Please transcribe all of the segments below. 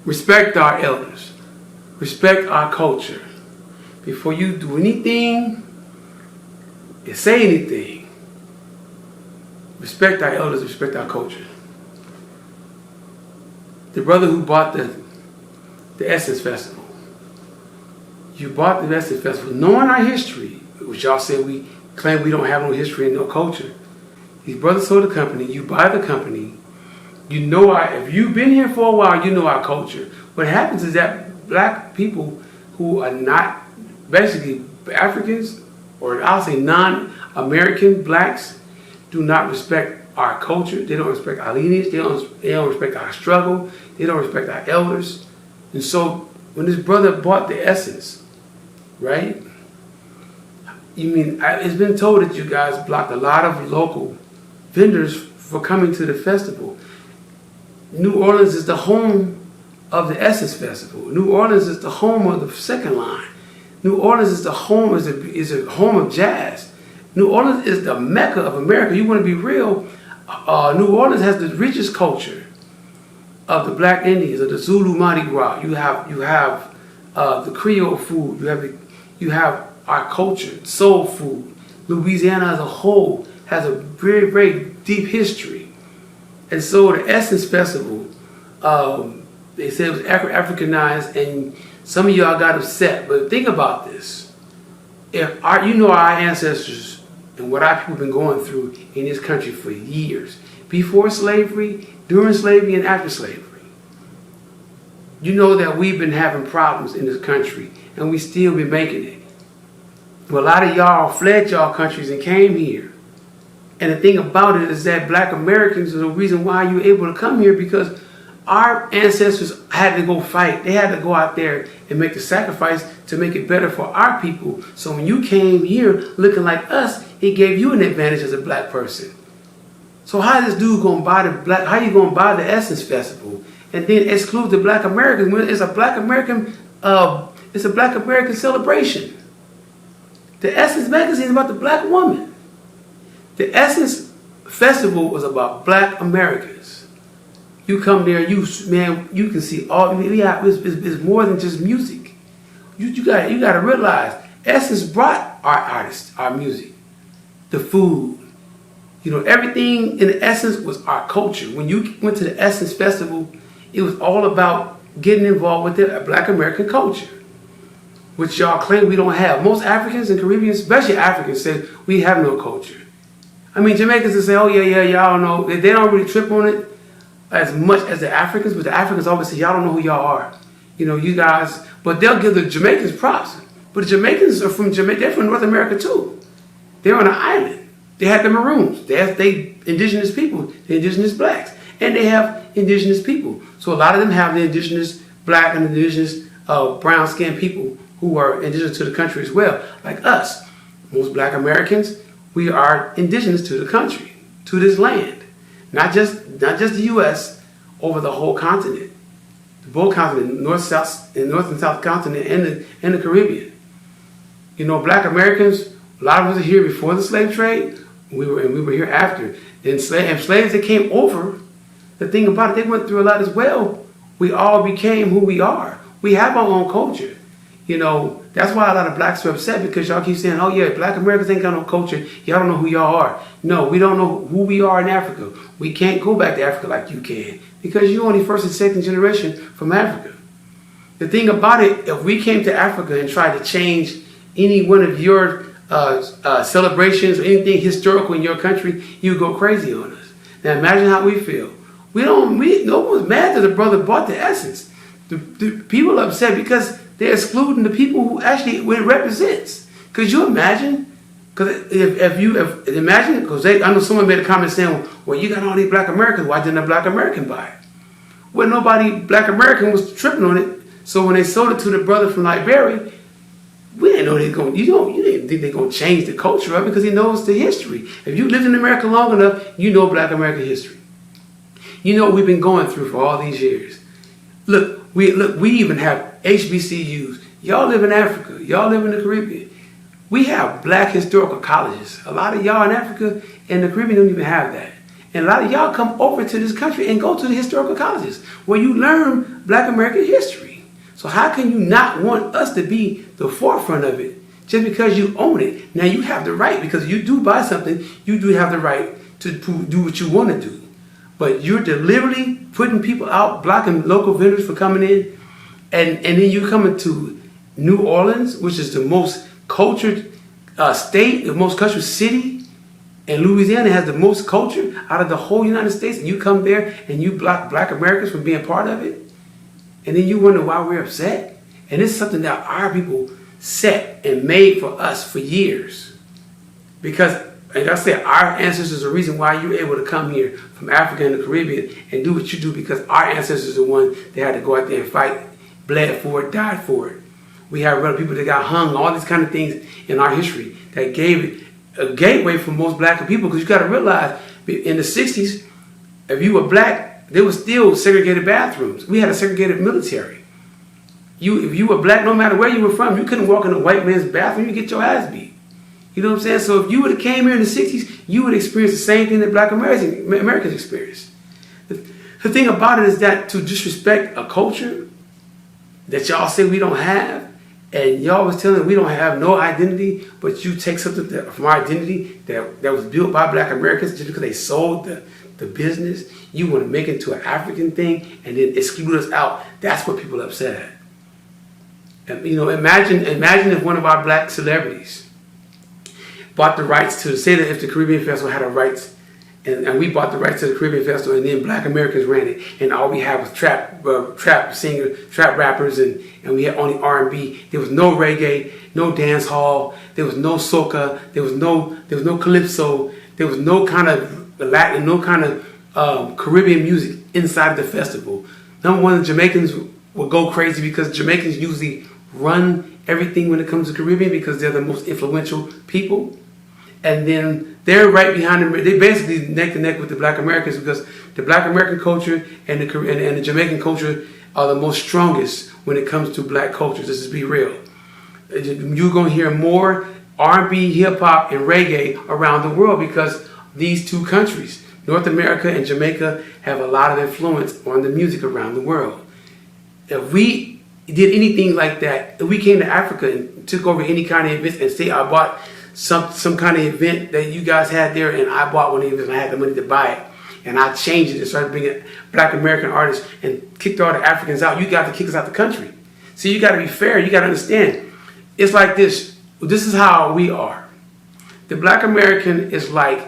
Respect our elders. Respect our culture. Before you do anything and say anything, respect our elders, respect our culture. The brother who bought the Essence Festival, you bought the Essence Festival knowing our history, which y'all say we claim we don't have no history and no culture. These brothers sold the company, you buy the company, you know if you've been here for a while, you know our culture. What happens is that black people who are not basically Africans, or I'll say non-American blacks, do not respect our culture. They don't respect our lineage. They don't respect our struggle. They don't respect our elders. And so when this brother bought the Essence, right? It's been told that you guys blocked a lot of local vendors for coming to the festival. New Orleans is the home of the Essence Festival. New Orleans is the home of the second line. New Orleans is the home, is a home of jazz. New Orleans is the Mecca of America. You want to be real, New Orleans has the richest culture of the Black Indians, of the Zulu Mardi Gras. You have the Creole food. You have our culture, soul food. Louisiana as a whole has a very, very deep history. And so the Essence Festival, they said it was Africanized, and some of y'all got upset. But think about this. If our ancestors and what our people have been going through in this country for years, before slavery, during slavery, and after slavery, you know that we've been having problems in this country, and we still been making it. Well, a lot of y'all fled y'all countries and came here. And the thing about it is that Black Americans are the reason why you're able to come here, because our ancestors had to go fight. They had to go out there and make the sacrifice to make it better for our people. So when you came here looking like us, it gave you an advantage as a black person. So how this dude gonna buy how you gonna buy the Essence Festival and then exclude the Black Americans when it's a Black American celebration? The Essence magazine is about the black woman. The Essence Festival was about Black Americans. You come there, you can see all. It's more than just music. You got to realize, Essence brought our artists, our music, the food. Everything in the Essence was our culture. When you went to the Essence Festival, it was all about getting involved with the Black American culture, which y'all claim we don't have. Most Africans and Caribbeans, especially Africans, say we have no culture. Jamaicans will say, oh yeah, y'all know. They don't really trip on it as much as the Africans, but the Africans always say, y'all don't know who y'all are. You guys, but they'll give the Jamaicans props. But the Jamaicans are from Jamaica, they're from North America too. They're on an island. They have the Maroons. They indigenous people, the indigenous blacks. And they have indigenous people. So a lot of them have the indigenous black and indigenous brown skinned people who are indigenous to the country as well, like us. Most Black Americans, we are indigenous to the country, to this land. Not just the U.S., over the whole continent. The whole continent, north and south continent, and the Caribbean. Black Americans, a lot of us are here before the slave trade, and we were here after. And slaves that came over, the thing about it, they went through a lot as well. We all became who we are. We have our own culture. That's why a lot of blacks are upset, because y'all keep saying, oh yeah, Black Americans ain't got no culture. Y'all don't know who y'all are. No, we don't know who we are in Africa. We can't go back to Africa like you can, because you're only first and second generation from Africa. The thing about it, if we came to Africa and tried to change any one of your celebrations or anything historical in your country, you'd go crazy on us. Now imagine how we feel. No one's mad that the brother bought the Essence. The people are upset because they're excluding the people who actually it represents. Could you imagine? Because I know someone made a comment saying, well, you got all these Black Americans, why didn't a Black American buy it? Well, nobody Black American was tripping on it. So when they sold it to the brother from Liberia, we didn't know you didn't think they're going to change the culture of it, because he knows the history. If you lived in America long enough, you know Black American history. You know what we've been going through for all these years. Look, we even have HBCUs. Y'all live in Africa. Y'all live in the Caribbean. We have Black historical colleges. A lot of y'all in Africa and the Caribbean don't even have that. And a lot of y'all come over to this country and go to the historical colleges where you learn Black American history. So how can you not want us to be the forefront of it just because you own it? Now you have the right, because you do buy something, you do have the right to do what you want to do. But you're deliberately putting people out, blocking local vendors for coming in, and then you coming to New Orleans, which is the most cultured state, the most cultured city, and Louisiana has the most culture out of the whole United States, and you come there and you block Black Americans from being part of it, and then you wonder why we're upset. And it's something that our people set and made for us for years. Because, and I said, our ancestors are the reason why you're able to come here from Africa and the Caribbean and do what you do, because our ancestors are the ones that had to go out there and fight, bled for it, died for it. We have other people that got hung, all these kind of things in our history that gave it a gateway for most Black people. Because you got to realize, in the 60s, if you were Black, there was still segregated bathrooms. We had a segregated military. If you were Black, no matter where you were from, you couldn't walk in a white man's bathroom, you get your ass beat. You know what I'm saying? So if you would have came here in the 60s, you would experience the same thing that Black Americans experienced. The thing about it is that to disrespect a culture that y'all say we don't have, and y'all was telling we don't have no identity, but you take something from our identity that was built by Black Americans just because they sold the business, you want to make it into an African thing and then exclude us out. That's what people are upset at. And, you know, imagine if one of our Black celebrities bought the rights to, say that if the Caribbean Festival had a rights, and we bought the rights to the Caribbean Festival, and then Black Americans ran it, and all we had was trap singers, trap rappers, and we had only R&B. There was no reggae, no dance hall, there was no soca, there was no calypso, there was no kind of Latin, no kind of Caribbean music inside of the festival. Number one, the Jamaicans would go crazy because Jamaicans usually run everything when it comes to Caribbean because they're the most influential people. And then they're right behind them. They basically neck to neck with the Black Americans because the Black American culture and the Jamaican culture are the most strongest when it comes to Black cultures. Let's just be real. You're going to hear more R&B, hip hop, and reggae around the world because these two countries, North America and Jamaica, have a lot of influence on the music around the world. If we did anything like that, if we came to Africa and took over any kind of events and say I bought some kind of event that you guys had there and I bought one of these and I had the money to buy it and I changed it and started bringing Black American artists and kicked all the Africans out, you got to kick us out the country. So you got to be fair, you got to understand. It's like this. This is how we are. The Black American is like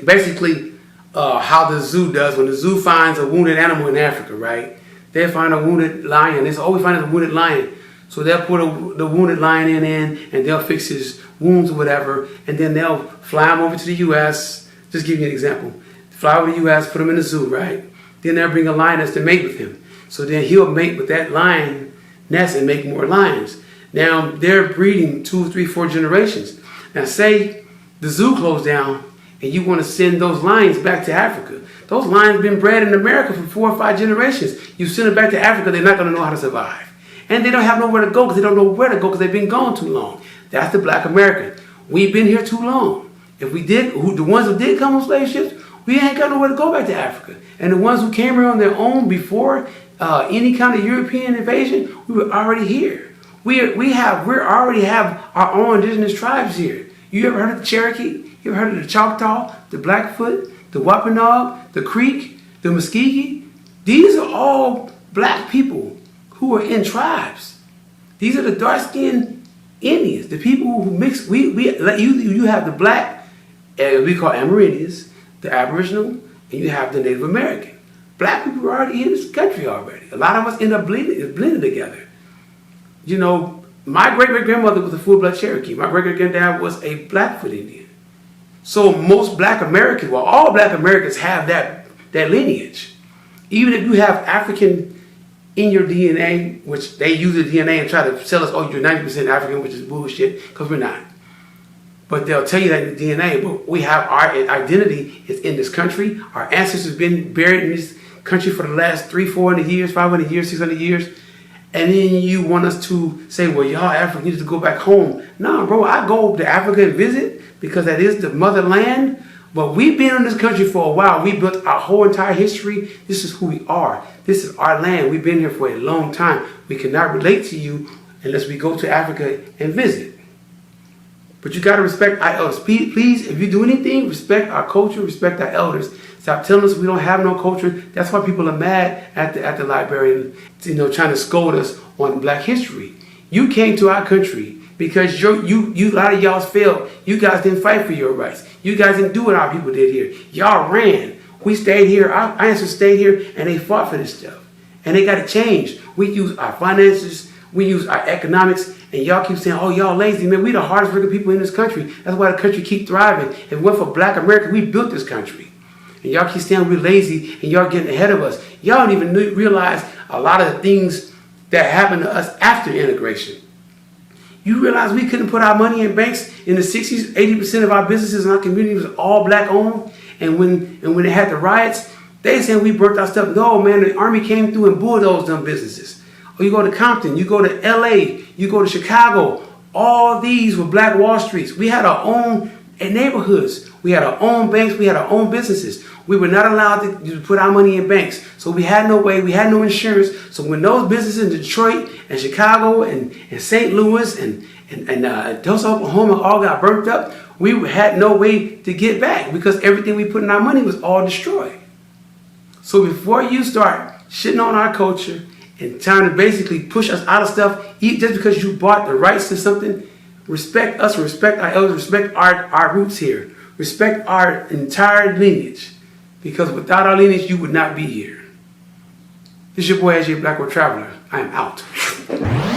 basically how the zoo does when the zoo finds a wounded animal in Africa, right? They find a wounded lion. They say, oh, we find a wounded lion. So they'll put the wounded lion in and they'll fix his wounds or whatever, and then they'll fly him over to the U.S. Just give you an example. Fly over to the U.S., put him in the zoo, right? Then they'll bring a lioness to mate with him. So then he'll mate with that lion nest and make more lions. Now they're breeding 2, 3, 4 generations. Now say the zoo closed down and you want to send those lions back to Africa. Those lions have been bred in America for 4 or 5 generations. You send them back to Africa, they're not going to know how to survive. And they don't have nowhere to go because they don't know where to go because they've been gone too long. That's the Black American. We've been here too long. If we did, the ones who did come on slave ships, we ain't got nowhere to go back to Africa. And the ones who came here on their own before any kind of European invasion, we were already here. We already have our own indigenous tribes here. You ever heard of the Cherokee? You ever heard of the Choctaw, the Blackfoot, the Wampanoag, the Creek, the Muskegee? These are all Black people who are in tribes. These are the dark-skinned Indians, the people who mix. You have the Black, we call Amerindians, the Aboriginal, and you have the Native American. Black people are already in this country already. A lot of us end up blending together. You know, my great-great-grandmother was a full-blood Cherokee. My great-great-granddad was a Blackfoot Indian. So most Black Americans, well, all Black Americans have that lineage. Even if you have African in your DNA, which they use the DNA and try to sell us, oh, you're 90% African, which is bullshit, because we're not. But they'll tell you that in the DNA, but we have our identity is in this country. Our ancestors have been buried in this country for the last 300, 400 years, 500 years, 600 years. And then you want us to say, well, y'all Africans need to go back home. No, bro, I go to Africa and visit because that is the motherland, But we've been in this country for a while. We built our whole entire history. This is who we are. This is our land. We've been here for a long time. We cannot relate to you unless we go to Africa and visit. But you got to respect our elders. Please, if you do anything, respect our culture, respect our elders. Stop telling us we don't have no culture. That's why people are mad at the Liberian, trying to scold us on Black history. You came to our country because a lot of y'all failed. You guys didn't fight for your rights. You guys didn't do what our people did here. Y'all ran. We stayed here. Our ancestors stayed here, and they fought for this stuff. And they got to change. We use our finances. We use our economics. And y'all keep saying, oh, y'all lazy. Man, we the hardest working people in this country. That's why the country keep thriving. If it weren't for Black America, we built this country. And y'all keep saying we're lazy, and y'all getting ahead of us. Y'all don't even realize a lot of the things that happened to us after integration. You realize we couldn't put our money in banks in the 60s. 80% of our businesses in our community was all Black owned. And when they had the riots, they said we burnt our stuff. No, man, the army came through and bulldozed them businesses. Or you go to Compton, you go to LA, you go to Chicago. All these were Black Wall Streets. We had our own neighborhoods. We had our own banks. We had our own businesses. We were not allowed to put our money in banks. So we had no way. We had no insurance. So when those businesses in Detroit and Chicago and St. Louis and Tulsa, Oklahoma all got burnt up, we had no way to get back because everything we put in our money was all destroyed. So before you start shitting on our culture and trying to basically push us out of stuff, just because you bought the rights to something, respect us, respect our elders, respect our roots here, respect our entire lineage. Because without our lineage, you would not be here. This is your boy, AJ Black World Traveler. I am out.